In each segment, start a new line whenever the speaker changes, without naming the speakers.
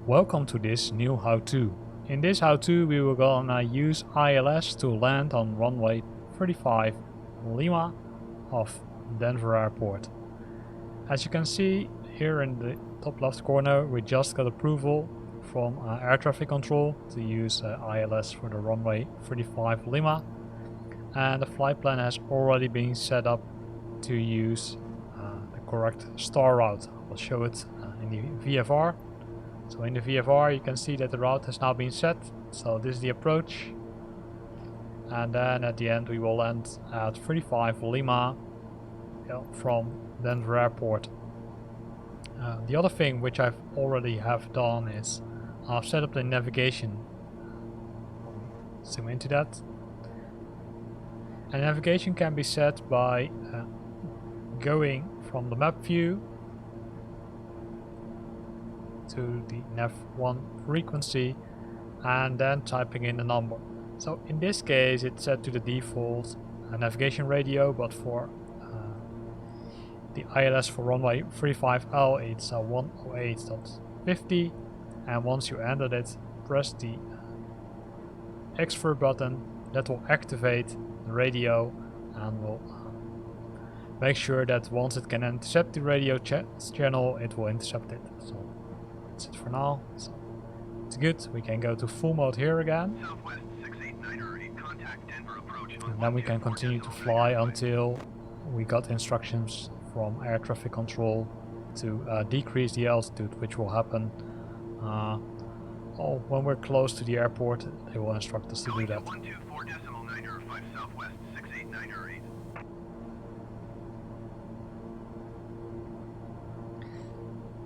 Welcome to this new how-to. In this how-to we will gonna use ILS to land on runway 35 Lima of Denver Airport. As you can see here in the top left corner, we just got approval from air traffic control to use ILS for the runway 35 Lima, and the flight plan has already been set up to use the correct star route. I will show it in the VFR. So in the VFR you can see that the route has now been set. So this is the approach, and then at the end we will land at 35 Lima from Denver Airport. The other thing which I've already have done is I've set up the navigation. Zoom into that. And navigation can be set by going from the map view to the nav1 frequency and then typing in the number. So in this case it's set to the default navigation radio, but for the ILS for runway 35L it's 108.50, and once you entered it, press the X4 button. That will activate the radio and will make sure that once it can intercept the radio channel, it will intercept it. So that's it for now. So it's good. We can go to full mode here again, and then we can continue to fly until we got instructions from air traffic control to decrease the altitude, which will happen when we're close to the airport. They will instruct us to do that.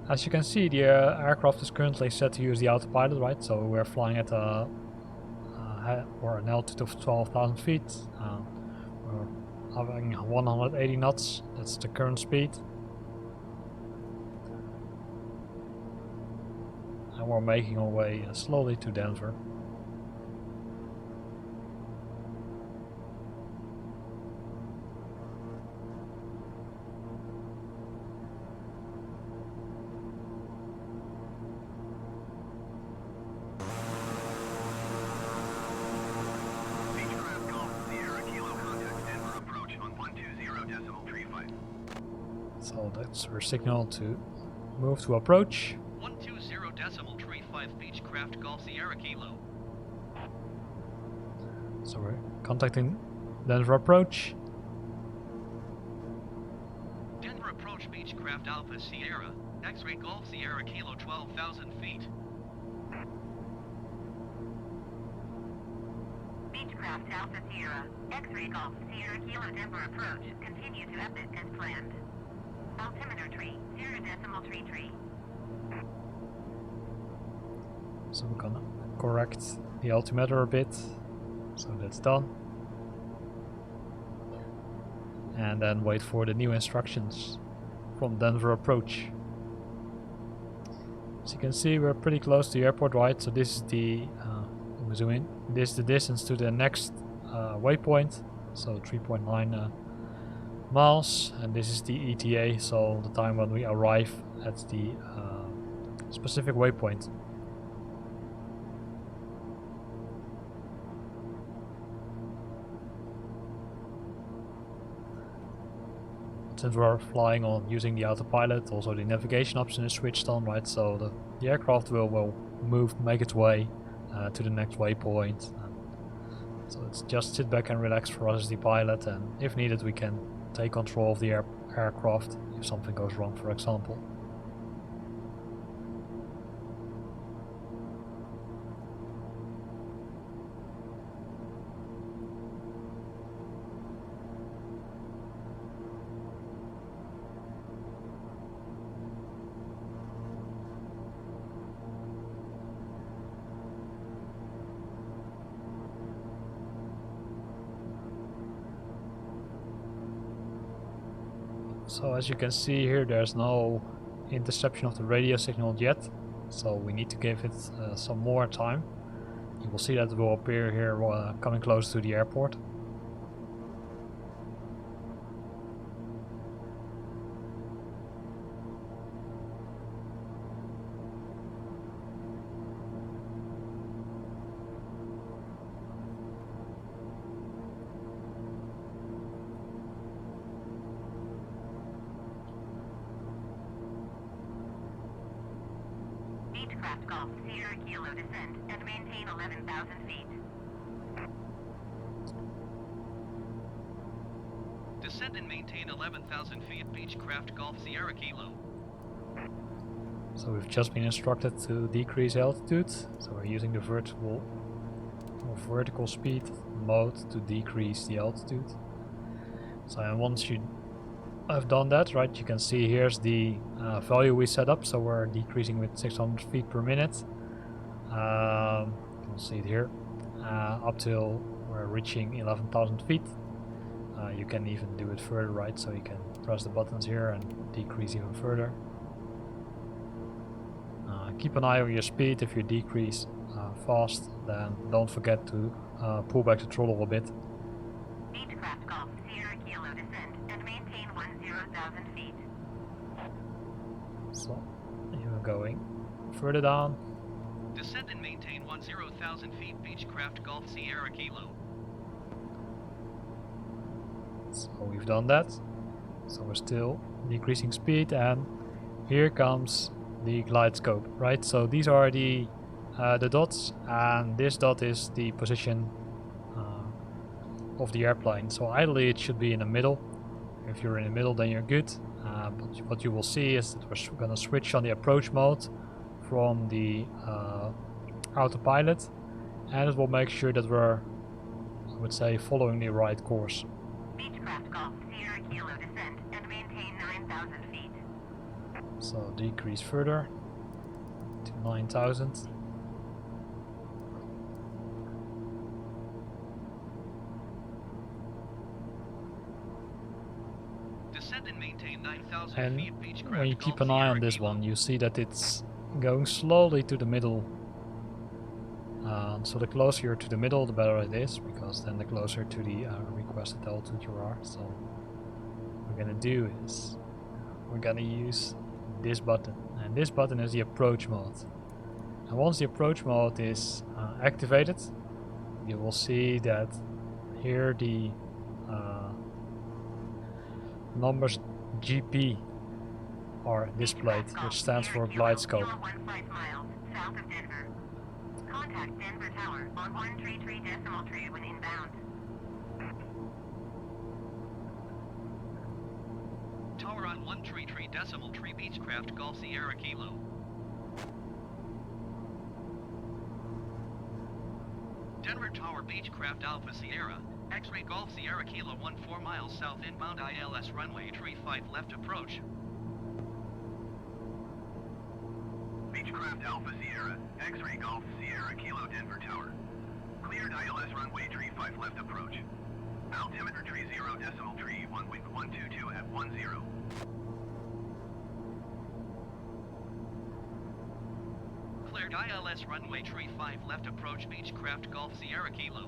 As you can see, the aircraft is currently set to use the autopilot, right? So we're flying at an altitude of 12,000 feet. We're having 180 knots. That's the current speed. And we're making our way slowly to Denver. So that's our signal to move to approach.
120.35 Beechcraft Golf Sierra Kilo.
So we're contacting Denver approach.
Denver approach Beechcraft Alpha Sierra, X-ray Golf Sierra Kilo 12,000 feet.
Beechcraft Alpha Sierra, X-ray Golf Sierra Kilo Denver approach. Continue to orbit as planned. Altimeter tree, 0.33.
So we're gonna correct the altimeter a bit. So that's done. And then wait for the new instructions from Denver approach. As you can see, we're pretty close to the airport, right? So this is the let me zoom in. This is the distance to the next waypoint. So 3.9 miles, and this is the ETA, so the time when we arrive at the specific waypoint. Since we're flying on using the autopilot, also the navigation option is switched on, right? So the aircraft will make its way to the next waypoint. So it's just sit back and relax for us as the pilot, and if needed we can take control of the aircraft if something goes wrong, for example. So as you can see here, there's no interception of the radio signal yet, so we need to give it some more time. You will see that it will appear here coming close to the airport.
Beechcraft Golf Sierra Kilo descend and maintain 11,000 feet.
Descend and maintain 11,000 feet, Beechcraft Golf Sierra Kilo.
So we've just been instructed to decrease altitude, so we're using the vertical speed mode to decrease the altitude. So and once you have done that, right, you can see here's the value we set up, so we're decreasing with 600 feet per minute. You'll see it here, up till we're reaching 11,000 feet. You can even do it further, right, so you can press the buttons here and decrease even further. Keep an eye on your speed. If you decrease fast, then don't forget to pull back the throttle a bit.
Beechcraft Golf Sierra Kilo descend and maintain 10,000 feet.
So you're going further down.
Descend and maintain 10,000 feet, Beechcraft Golf Sierra Kilo.
So we've done that. So we're still decreasing speed, and here comes the glide scope, right? So these are the dots, and this dot is the position of the airplane. So ideally it should be in the middle. If you're in the middle, then you're good. But what you will see is that we're going to switch on the approach mode from the autopilot, and it will make sure that we're, I would say, following the right course.
Beechcraft Golf Sierra Kilo descend and maintain 9,000 feet.
So decrease further to 9,000.
Descend and maintain 9,000
And
feet, Beechcraft
when you
Golf
keep an eye on
Sierra
this
Kilo.
one, you see that it's going slowly to the middle. So the closer you're to the middle, the better it is, because then the closer to the requested altitude you are. So what we're gonna do is we're gonna use this button, and this button is the approach mode. And once the approach mode is activated, you will see that here the numbers GP are displayed, which stands for glide scope.
15 miles south of Denver. Contact Denver Tower on 133 decimal tree when inbound.
Tower on 133 decimal tree, Beechcraft Golf Sierra Kilo. Denver Tower, Beechcraft Alpha Sierra, X-Ray Golf Sierra Kilo 14 miles south inbound ILS runway 35 left approach.
Beechcraft Alpha Sierra, X-Ray Golf Sierra Kilo Denver Tower. Cleared ILS runway 35 left approach. Altimeter tree 0 decimal tree 1 wind 122 at 10.
Cleared ILS runway 35 left approach, Beechcraft Golf Sierra Kilo.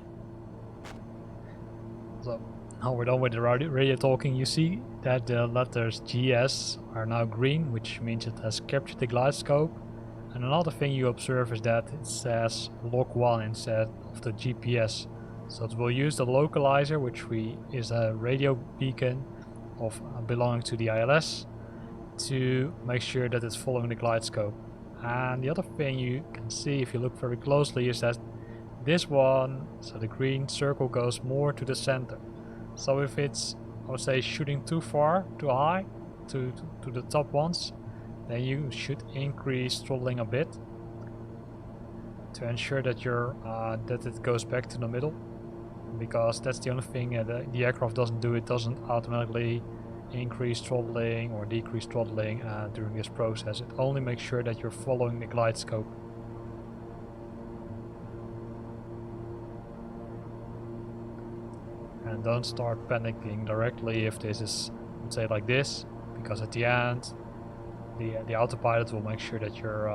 So now we're done with the radio talking. You see that the letters GS are now green, which means it has captured the glide scope. And another thing you observe is that it says log 1 instead of the GPS. So it will use the localizer, which is a radio beacon of belonging to the ILS, to make sure that it's following the glide scope. And the other thing you can see if you look very closely is that this one, so the green circle, goes more to the center. So if it's, I would say, shooting too far, too high, to the top ones, then you should increase throttling a bit to ensure that that it goes back to the middle, because that's the only thing the aircraft doesn't do. It doesn't automatically increase throttling or decrease throttling during this process. It only makes sure that you're following the glide scope. And don't start panicking directly if this is, let's say, like this, because at the end the autopilot will make sure that you're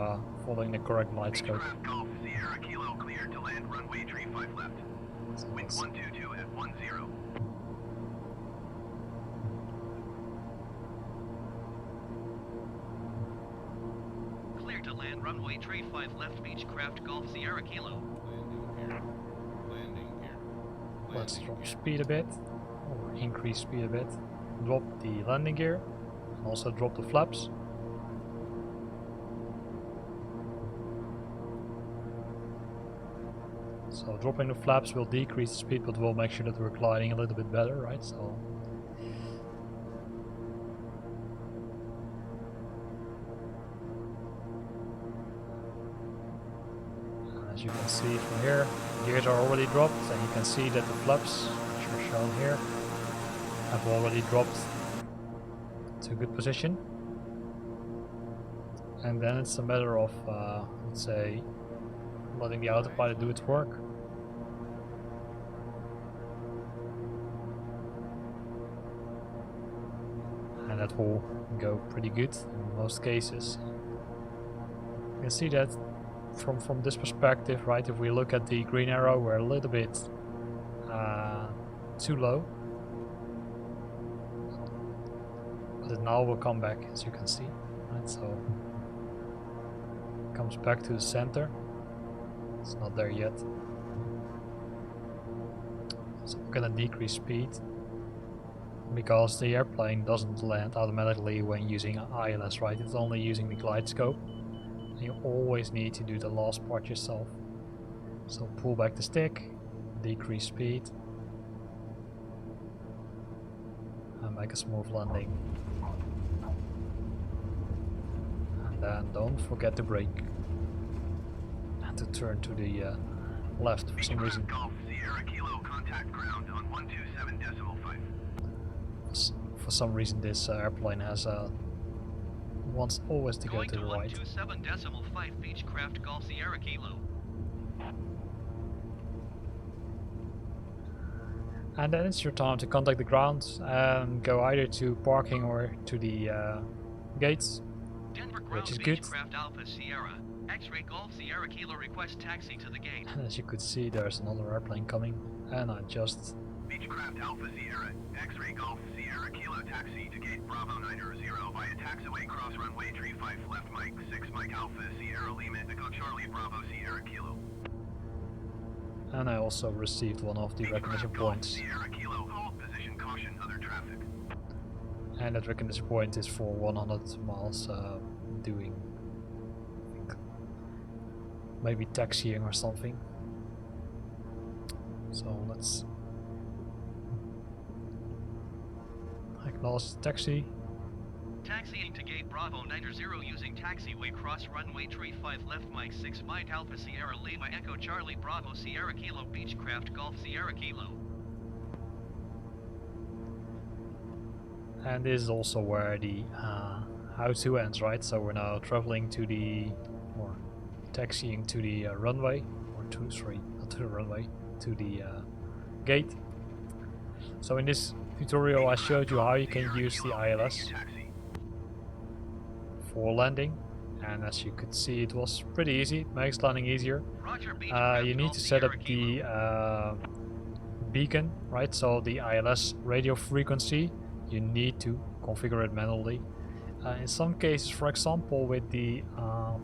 following the correct glide scope.
Beechcraft Golf Sierra Kilo cleared to land runway 35 left. Wind 122 at 10.
Cleared to land runway 35 left, Beechcraft Golf Sierra Kilo.
Let's drop speed a bit, or increase speed a bit. Drop the landing gear, and also drop the flaps. So dropping the flaps will decrease the speed, but will make sure that we're gliding a little bit better, right? So as you can see from here, gears are already dropped, and you can see that the flaps, which are shown here, have already dropped to a good position. And then it's a matter of, let's say, letting the autopilot do its work. And that will go pretty good in most cases. You can see that from this perspective, right? If we look at the green arrow, we're a little bit too low. But it now will come back, as you can see. Right? So it comes back to the center. It's not there yet. So we're gonna decrease speed because the airplane doesn't land automatically when using ILS, right? It's only using the glide scope. And you always need to do the last part yourself. So pull back the stick, decrease speed, and make a smooth landing. And then don't forget to brake. To turn to the left for some reason.
Golf Sierra Kilo contact ground on 127.5.
For some reason, this airplane has wants always to go to the right.
127.5 Beechcraft Golf Sierra Kilo.
And then it's your time to contact the ground and go either to parking or to the gates,
Denver
which is
Ground
good.
Beechcraft Alpha Sierra. X-ray Golf Sierra Kilo request taxi to the gate.
And as you could see, there's another airplane coming, and I just
Beechcraft Alpha Sierra, X-ray Golf Sierra Kilo taxi to gate Bravo 90 via taxiway cross runway 35 left Mike 6 Mike Alpha Sierra Lima Echo Charlie Bravo Sierra Kilo.
and I also received one of the recognition points.
Sierra Kilo, hold position, caution, other traffic.
And that recognition point is for 100 miles doing, I think, maybe taxiing or something. So let's acknowledge the taxi.
Taxiing to gate Bravo 90 using taxiway cross runway 35 left Mike 6 Mike Alpha Sierra Lima Echo Charlie Bravo Sierra Kilo Beechcraft Golf Sierra Kilo.
And this is also where the how-to ends, right? So we're now traveling to the, or taxiing to the runway, or to, sorry, not to the runway, to the gate. So in this tutorial I showed you how you can use the ILS for landing, and as you could see it was pretty easy. It makes landing easier. You need to set up the beacon, right? So the ILS radio frequency, you need to configure it manually. In some cases, for example, with the I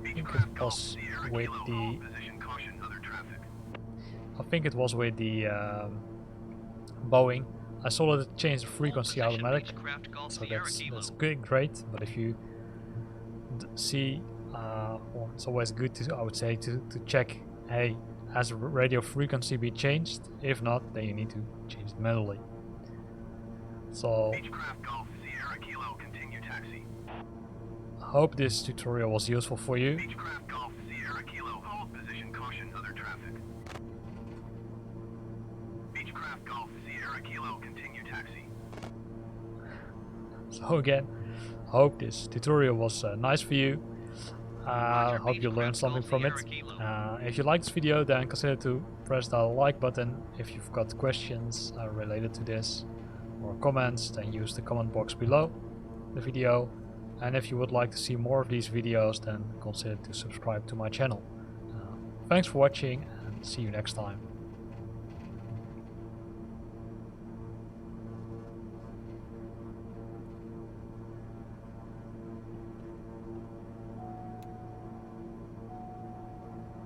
think it was with the Boeing. I saw that it changed the frequency automatic, so that's good, great. But if you see, well, it's always good to, I would say, to check, hey, has the radio frequency been changed? If not, then you need to change it manually. So I hope this tutorial was useful for you. So again, I hope this tutorial was nice for you. I hope you learned something from it. If you liked this video, then consider to press that like button. If you've got questions related to this or comments, then use the comment box below the video. And if you would like to see more of these videos, then consider to subscribe to my channel. Thanks for watching, and see you next time.